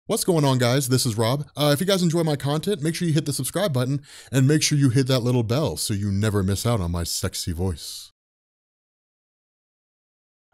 What's going on, guys? This is Rob. If you guys enjoy my content, make sure you hit the subscribe button and make sure you hit that little bell so you never miss out on my sexy voice.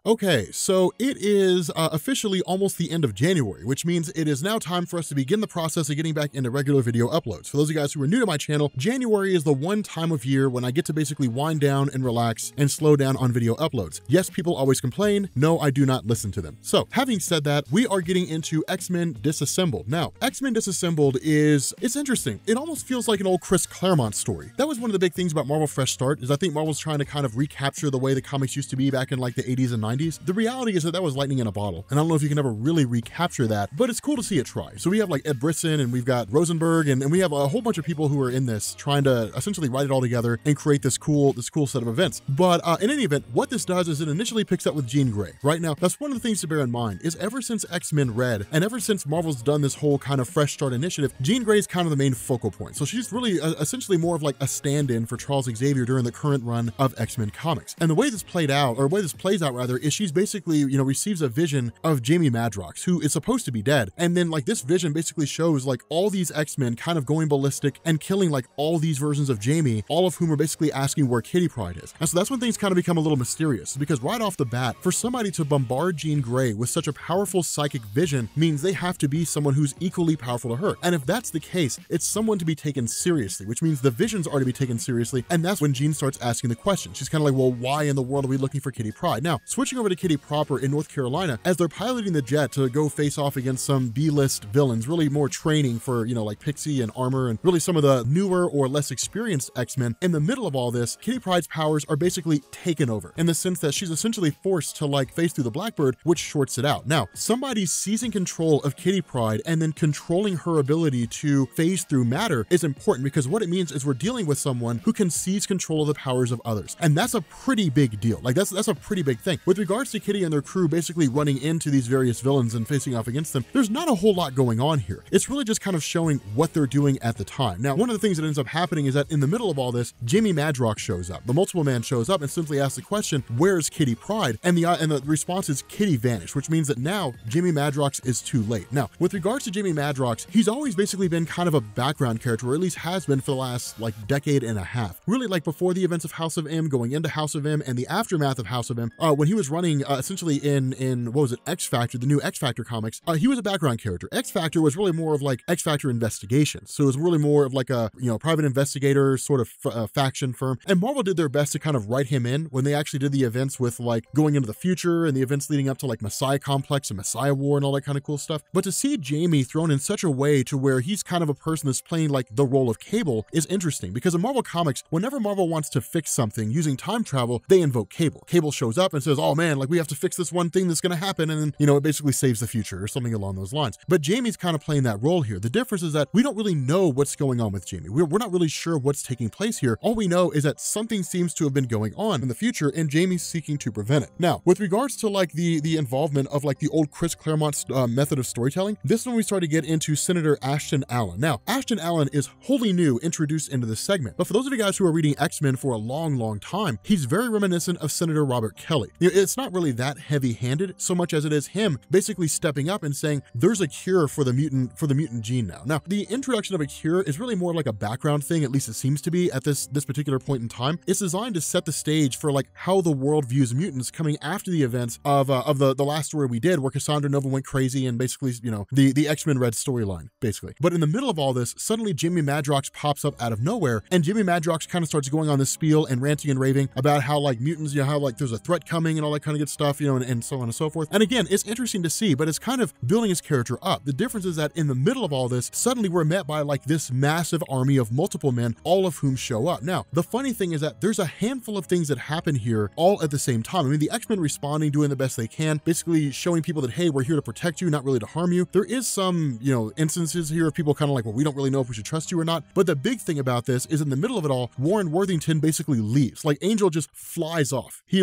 Okay, so it is officially almost the end of January, which means it is now time for us to begin the process of getting back into regular video uploads. For those of you guys who are new to my channel, January is the one time of year when I get to basically wind down and relax and slow down on video uploads. Yes, people always complain. No, I do not listen to them. So having said that, we are getting into X-Men Disassembled. Now, X-Men Disassembled it's interesting. It almost feels like an old Chris Claremont story. That was one of the big things about Marvel Fresh Start, is I think Marvel's trying to kind of recapture the way the comics used to be back in like the 80s and 90s. The reality is that was lightning in a bottle, and I don't know if you can ever really recapture that, but it's cool to see it try. So we have like Ed Brisson, and we've got Rosenberg, and we have a whole bunch of people who are in this trying to essentially write it all together and create this cool set of events. But in any event, what this does is it initially picks up with Jean Grey. Right now, that's one of the things to bear in mind, is ever since X-Men Red, and ever since Marvel's done this whole kind of Fresh Start initiative, Jean Grey is kind of the main focal point. So she's really essentially more of like a stand-in for Charles Xavier during the current run of X-Men comics. And the way this played out, or the way this plays out rather, is she's basically, receives a vision of Jamie Madrox, who is supposed to be dead. And then like this vision basically shows like all these X-Men kind of going ballistic and killing like all these versions of Jamie, all of whom are basically asking where Kitty Pryde is. And so that's when things kind of become a little mysterious, because right off the bat, for somebody to bombard Jean Grey with such a powerful psychic vision means they have to be someone who's equally powerful to her. And if that's the case, it's someone to be taken seriously, which means the visions are to be taken seriously. And that's when Jean starts asking the question. She's kind of like, well, why in the world are we looking for Kitty Pryde? Now, switching over to Kitty proper in North Carolina, as they're piloting the jet to go face off against some B-list villains, really more training for, like Pixie and Armor and really some of the newer or less experienced X-Men. In the middle of all this, Kitty Pryde's powers are basically taken over in the sense that she's essentially forced to like face through the Blackbird, which shorts it out. Now, somebody seizing control of Kitty Pryde and then controlling her ability to phase through matter is important, because what it means is we're dealing with someone who can seize control of the powers of others. And that's a pretty big deal. Like that's a pretty big thing. With regards to Kitty and their crew basically running into these various villains and facing off against them, there's not a whole lot going on here. It's really just kind of showing what they're doing at the time. Now, one of the things that ends up happening is that in the middle of all this, Jamie Madrox shows up. The Multiple Man shows up and simply asks the question, where's Kitty Pryde? And the response is Kitty vanished, which means that now Jamie Madrox is too late. Now, with regards to Jamie Madrox, he's always basically been kind of a background character, or at least has been for the last like decade and a half. Really, like before the events of House of M, going into House of M, and the aftermath of House of M, when he was running essentially in what was it, X Factor, the new X Factor comics, he was a background character. X Factor was really more of like X Factor Investigations. So it was really more of like a, private investigator sort of faction firm. And Marvel did their best to kind of write him in when they actually did the events with like going into the future and the events leading up to like Messiah Complex and Messiah War and all that kind of cool stuff. But to see Jamie thrown in such a way to where he's kind of a person that's playing like the role of Cable is interesting, because in Marvel Comics, whenever Marvel wants to fix something using time travel, they invoke Cable. Cable shows up and says, oh man, like we have to fix this one thing that's going to happen, and then, it basically saves the future or something along those lines. But Jamie's kind of playing that role here. The difference is that we don't really know what's going on with Jamie. We're not really sure what's taking place here. All we know is that something seems to have been going on in the future, and Jamie's seeking to prevent it. Now, with regards to like the involvement of like the old Chris Claremont method of storytelling, this is when we start to get into Senator Ashton Allen. Now, Ashton Allen is wholly new, introduced into this segment, but for those of you guys who are reading X-Men for a long time, he's very reminiscent of Senator Robert Kelly. It's not really that heavy-handed so much as it is him basically stepping up and saying there's a cure for the mutant gene now. Now, the introduction of a cure is really more like a background thing, at least it seems to be at this particular point in time. It's designed to set the stage for like how the world views mutants coming after the events of the last story we did, where Cassandra Nova went crazy and basically, the X-Men Red storyline, basically. But in the middle of all this, suddenly Jamie Madrox pops up out of nowhere, and Jamie Madrox kind of starts going on this spiel and ranting and raving about how like mutants, how like there's a threat coming and all that kind of good stuff, and so on and so forth. And again, it's interesting to see, but it's kind of building his character up. The difference is that in the middle of all this, suddenly we're met by like this massive army of multiple men, all of whom show up. Now, the funny thing is that there's a handful of things that happen here all at the same time. I mean, the X-Men responding, doing the best they can, basically showing people that, hey, we're here to protect you, not really to harm you. There is some, instances here of people kind of like, well, we don't really know if we should trust you or not. But the big thing about this is in the middle of it all, Warren Worthington basically leaves. Like Angel just flies off. He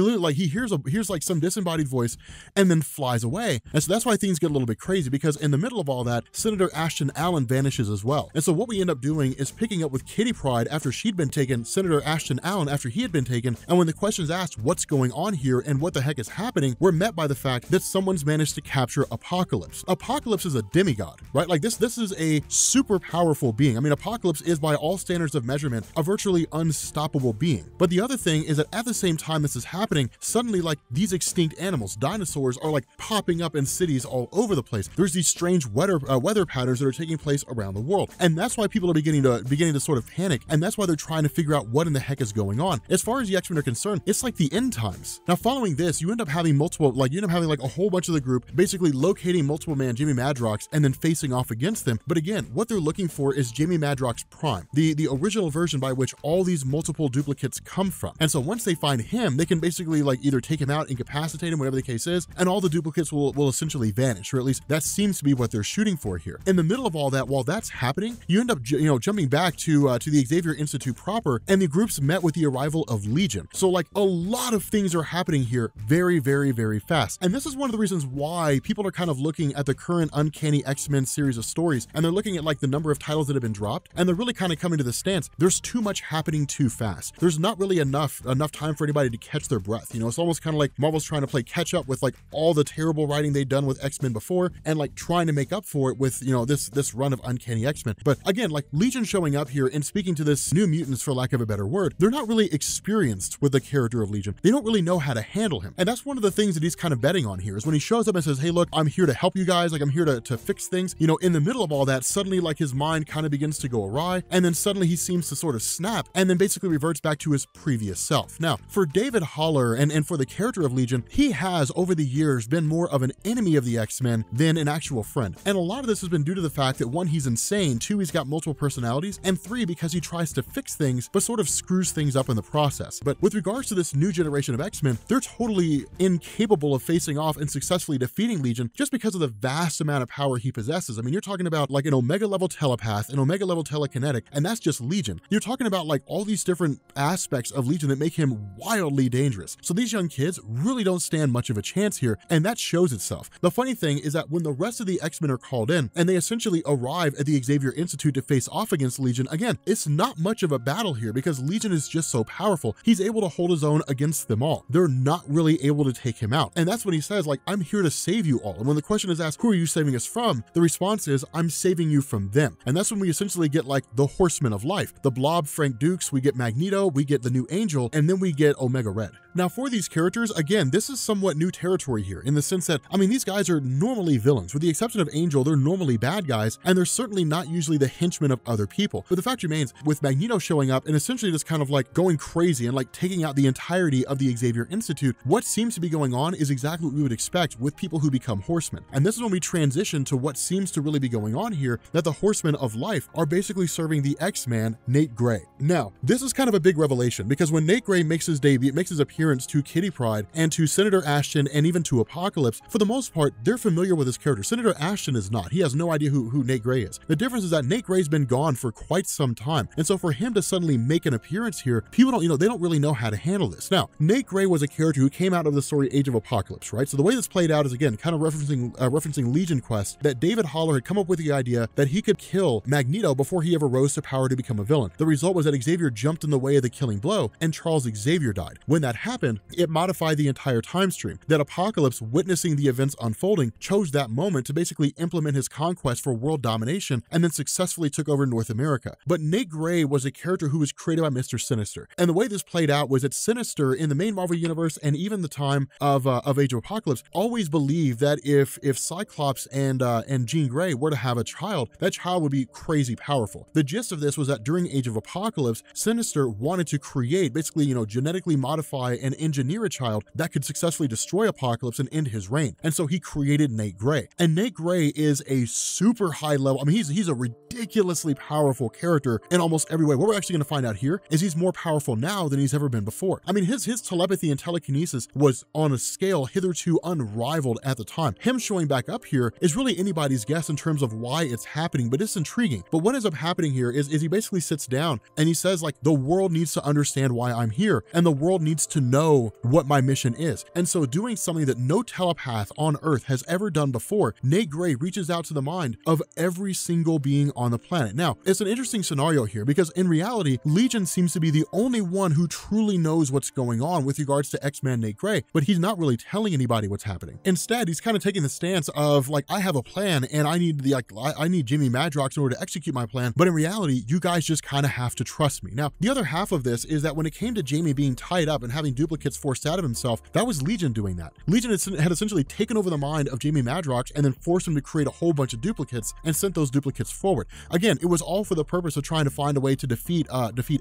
hears hears like some disembodied voice and then flies away. And so that's why things get a little bit crazy, because in the middle of all that, Senator Ashton Allen vanishes as well. And so what we end up doing is picking up with Kitty Pryde after she'd been taken, Senator Ashton Allen after he had been taken, and when the question is asked what's going on here and what the heck is happening, we're met by the fact that someone's managed to capture Apocalypse. Apocalypse is a demigod, right? Like this is a super powerful being. I mean, Apocalypse is by all standards of measurement a virtually unstoppable being. But the other thing is that at the same time this is happening, suddenly like these extinct animals, dinosaurs, are like popping up in cities all over the place. There's these strange weather patterns that are taking place around the world. And that's why people are beginning to sort of panic. And that's why they're trying to figure out what in the heck is going on. As far as the X-Men are concerned, it's like the end times. Now, following this, you end up having like a whole bunch of the group basically locating Multiple Man Jamie Madrox and then facing off against them. But again, what they're looking for is Jamie Madrox Prime, the original version by which all these multiple duplicates come from. And so once they find him, they can basically like either take him out, incapacitate him, whatever the case is, and all the duplicates will essentially vanish, or at least that seems to be what they're shooting for here. In the middle of all that, while that's happening, you end up jumping back to the Xavier Institute proper, and the group's met with the arrival of Legion. So like a lot of things are happening here very, very, very fast. And this is one of the reasons why people are kind of looking at the current Uncanny X-Men series of stories, and they're looking at like the number of titles that have been dropped, and they're really kind of coming to the stance. There's too much happening too fast. There's not really enough time for anybody to catch their breath. It's almost kind of like Marvel's trying to play catch up with like all the terrible writing they've done with X-Men before, and like trying to make up for it with this run of Uncanny X-Men. But again, like Legion showing up here and speaking to this New Mutants, for lack of a better word, they're not really experienced with the character of Legion. They don't really know how to handle him. And that's one of the things that he's kind of betting on here, is when he shows up and says, hey, look, I'm here to help you guys. Like I'm here to fix things. In the middle of all that, suddenly like his mind kind of begins to go awry. And then suddenly he seems to sort of snap and then basically reverts back to his previous self. Now, for David Haller and for the character of Legion, he has over the years been more of an enemy of the X-Men than an actual friend. And a lot of this has been due to the fact that 1, he's insane, 2, he's got multiple personalities, and 3, because he tries to fix things but sort of screws things up in the process. But with regards to this new generation of X-Men, they're totally incapable of facing off and successfully defeating Legion just because of the vast amount of power he possesses. I mean, you're talking about like an Omega level telepath, an Omega level telekinetic, and that's just Legion. You're talking about like all these different aspects of Legion that make him wildly dangerous. So these young kids really don't stand much of a chance here, and that shows itself. The funny thing is that when the rest of the X-Men are called in and they essentially arrive at the Xavier Institute to face off against Legion, again, it's not much of a battle here because Legion is just so powerful. He's able to hold his own against them all. They're not really able to take him out. And that's when he says, like, I'm here to save you all. And when the question is asked, who are you saving us from? The response is, I'm saving you from them. And that's when we essentially get like the Horsemen of Life, the Blob, Frank Dukes, we get Magneto, we get the new Angel, and then we get Omega Red. Now for these characters, again, this is somewhat new territory here in the sense that, I mean, these guys are normally villains. With the exception of Angel, they're normally bad guys, and they're certainly not usually the henchmen of other people. But the fact remains, with Magneto showing up and essentially just kind of like going crazy and like taking out the entirety of the Xavier Institute, what seems to be going on is exactly what we would expect with people who become Horsemen. And this is when we transition to what seems to really be going on here, that the Horsemen of Life are basically serving the X-Man, Nate Gray. Now, this is kind of a big revelation because when Nate Gray makes his debut, makes his appearance to Kitty Pryde and to Senator Ashton and even to Apocalypse, for the most part, they're familiar with his character. Senator Ashton is not. He has no idea who Nate Gray is. The difference is that Nate Gray's been gone for quite some time. And so for him to suddenly make an appearance here, people don't, they don't really know how to handle this. Now, Nate Gray was a character who came out of the story Age of Apocalypse, right? So the way this played out is, again, kind of referencing Legion Quest, that David Haller had come up with the idea that he could kill Magneto before he ever rose to power to become a villain. The result was that Xavier jumped in the way of the killing blow and Charles Xavier died. When that happened, it modified the entire time stream. That Apocalypse, witnessing the events unfolding, chose that moment to basically implement his conquest for world domination and then successfully took over North America. But Nate Gray was a character who was created by Mr. Sinister. And the way this played out was that Sinister, in the main Marvel universe and even the time of Age of Apocalypse, always believed that if Cyclops and Jean Grey were to have a child, that child would be crazy powerful. The gist of this was that during Age of Apocalypse, Sinister wanted to create, basically, genetically modify and engineer a child that could successfully destroy Apocalypse and end his reign. And so he created Nate Gray. And Nate Gray is a super high level, I mean, he's a ridiculous ridiculously powerful character in almost every way. What we're actually going to find out here is he's more powerful now than he's ever been before. I mean, his telepathy and telekinesis was on a scale hitherto unrivaled at the time. Him showing back up here is really anybody's guess in terms of why it's happening, but it's intriguing. But what ends up happening here is he basically sits down and he says, like, the world needs to understand why I'm here, and the world needs to know what my mission is. And so doing something that no telepath on Earth has ever done before, Nate Gray reaches out to the mind of every single being on the planet. Now, it's an interesting scenario here because in reality, Legion seems to be the only one who truly knows what's going on with regards to X-Man Nate Gray, but he's not really telling anybody what's happening. Instead, he's kind of taking the stance of, like, I have a plan and I need Jimmy Madrox in order to execute my plan, but in reality, you guys just kind of have to trust me. Now, the other half of this is that when it came to Jamie being tied up and having duplicates forced out of himself, that was Legion doing that. Legion had essentially taken over the mind of Jamie Madrox and then forced him to create a whole bunch of duplicates and sent those duplicates forward. Again, it was all for the purpose of trying to find a way to defeat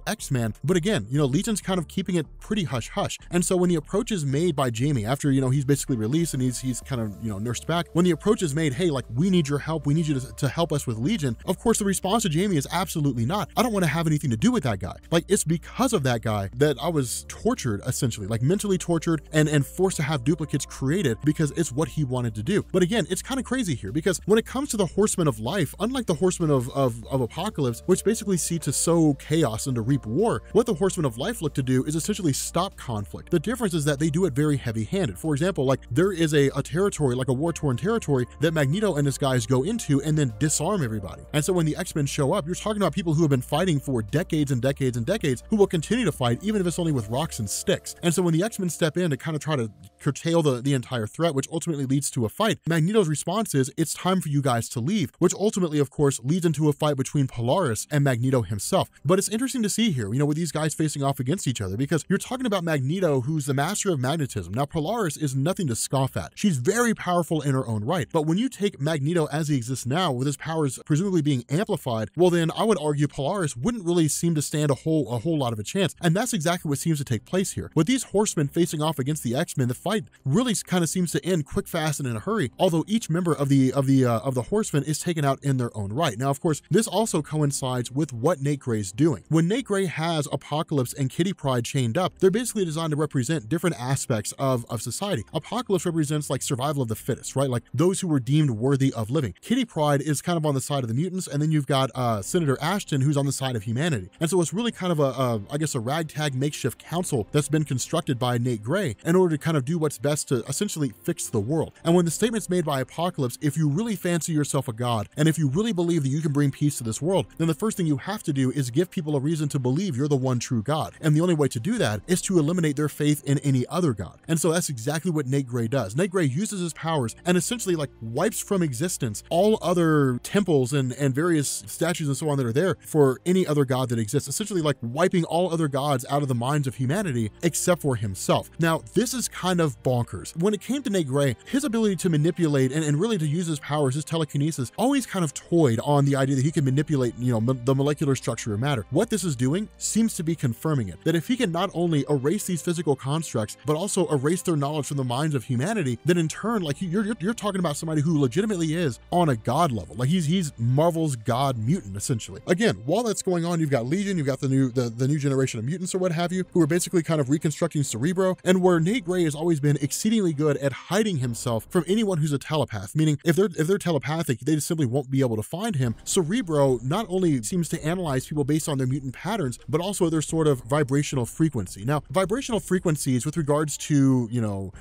X-Man. But again, Legion's kind of keeping it pretty hush-hush. And so when the approach is made by Jamie after, he's basically released and he's kind of, nursed back, when the approach is made, hey, like, we need your help, we need you to help us with Legion, of course, the response to Jamie is absolutely not. I don't want to have anything to do with that guy. Like, it's because of that guy that I was tortured, essentially, like mentally tortured and forced to have duplicates created because it's what he wanted to do. But again, it's kind of crazy here because when it comes to the Horsemen of Life, unlike the Horsemen of Apocalypse, which basically seek to sow chaos and to reap war, what the Horsemen of Life look to do is essentially stop conflict. The difference is that they do it very heavy-handed. For example, like, there is a territory, like a war-torn territory, that Magneto and his guys go into and then disarm everybody. And so when the X-Men show up, you're talking about people who have been fighting for decades and decades and decades who will continue to fight even if it's only with rocks and sticks. And so when the X-Men step in to kind of try to curtail the entire threat, which ultimately leads to a fight, Magneto's response is, it's time for you guys to leave, which ultimately, of course, leads into a fight between Polaris and Magneto himself. But it's interesting to see here, with these guys facing off against each other, because you're talking about Magneto, who's the master of magnetism. Now, Polaris is nothing to scoff at. She's very powerful in her own right. But when you take Magneto as he exists now, with his powers presumably being amplified, well, then I would argue Polaris wouldn't really seem to stand a whole lot of a chance. And that's exactly what seems to take place here. With these Horsemen facing off against the X-Men, the fight really kind of seems to end quick, fast, and in a hurry, although each member of the Horsemen is taken out in their own right. Now, of course, this also coincides with what Nate Gray's doing. When Nate Gray has Apocalypse and Kitty Pryde chained up, they're basically designed to represent different aspects of society. Apocalypse represents, like, survival of the fittest, right? Like, those who were deemed worthy of living. Kitty Pryde is kind of on the side of the mutants, and then you've got Senator Ashton, who's on the side of humanity. And so it's really kind of a ragtag makeshift council that's been constructed by Nate Gray in order to kind of do what's best to essentially fix the world. And when the statement's made by Apocalypse, if you really fancy yourself a god, and if you really believe that you can bring peace to this world, then the first thing you have to do is give people a reason to believe you're the one true god. And the only way to do that is to eliminate their faith in any other god. And so that's exactly what Nate Gray does. Nate Gray uses his powers and essentially, like, wipes from existence all other temples and various statues and so on that are there for any other god that exists, essentially like wiping all other gods out of the minds of humanity except for himself. Now, this is kind of bonkers. When it came to Nate Gray, his ability to manipulate and really to use his powers, his telekinesis, always kind of toyed on the idea that he can manipulate, the molecular structure of matter. What this is doing seems to be confirming it, that if he can not only erase these physical constructs, but also erase their knowledge from the minds of humanity, then in turn, like, you're talking about somebody who legitimately is on a god level. Like, he's Marvel's god mutant, essentially. Again, while that's going on, you've got Legion, you've got the new generation of mutants or what have you, who are basically kind of reconstructing Cerebro, and where Nate Gray has always been exceedingly good at hiding himself from anyone who's a telepath, meaning if they're telepathic, they just simply won't be able to find him. Cerebro not only seems to analyze people based on their mutant patterns, but also their sort of vibrational frequency. Now, vibrational frequencies with regards to,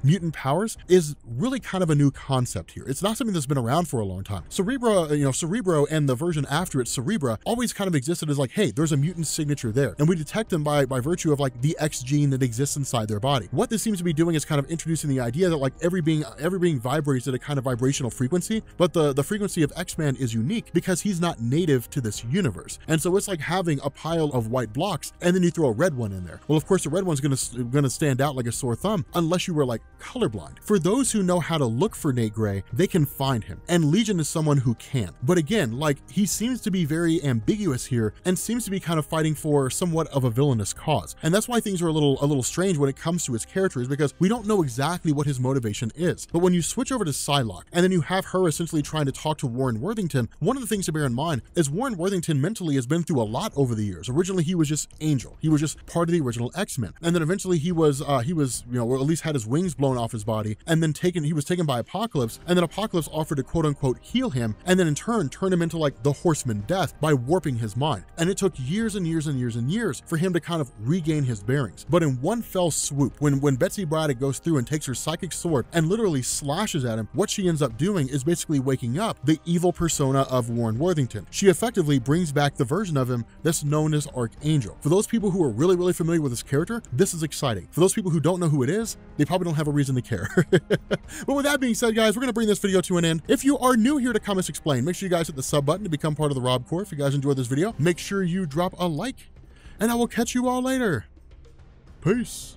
mutant powers is really kind of a new concept here. It's not something that's been around for a long time. Cerebro and the version after it, Cerebra, always kind of existed as like, hey, there's a mutant signature there. And we detect them by virtue of like the X gene that exists inside their body. What this seems to be doing is kind of introducing the idea that like every being vibrates at a kind of vibrational frequency, but the frequency of X-Man is unique because he's not native to this universe. And so it's like having a pile of white blocks and then you throw a red one in there. Well, of course, the red one's gonna stand out like a sore thumb unless you were like colorblind. For those who know how to look for Nate Gray, they can find him. And Legion is someone who can. But again, like, he seems to be very ambiguous here and seems to be kind of fighting for somewhat of a villainous cause. And that's why things are a little strange when it comes to his characters, because we don't know exactly what his motivation is. But when you switch over to Psylocke and then you have her essentially trying to talk to Warren Worthington, one of the things to bear in mind is Warren Worthington mentally has been through a lot over the years. Originally, he was just Angel. He was just part of the original X-Men. And then eventually he was, or at least had his wings blown off his body, and then he was taken by Apocalypse, and then Apocalypse offered to quote unquote heal him, and then in turn turn him into like the Horseman Death by warping his mind. And it took years and years and years and years for him to kind of regain his bearings. But in one fell swoop, when Betsy Braddock goes through and takes her psychic sword and literally slashes at him, what she ends up doing is basically waking up the evil persona of Warren Worthington. She effectively brings back the version of him that's known as Archangel. For those people who are really, really familiar with this character, this is exciting. For those people who don't know who it is, they probably don't have a reason to care. But with that being said, guys, we're going to bring this video to an end. If you are new here to Comics Explained, make sure you guys hit the sub button to become part of the Rob Corps. If you guys enjoyed this video, make sure you drop a like, and I will catch you all later. Peace.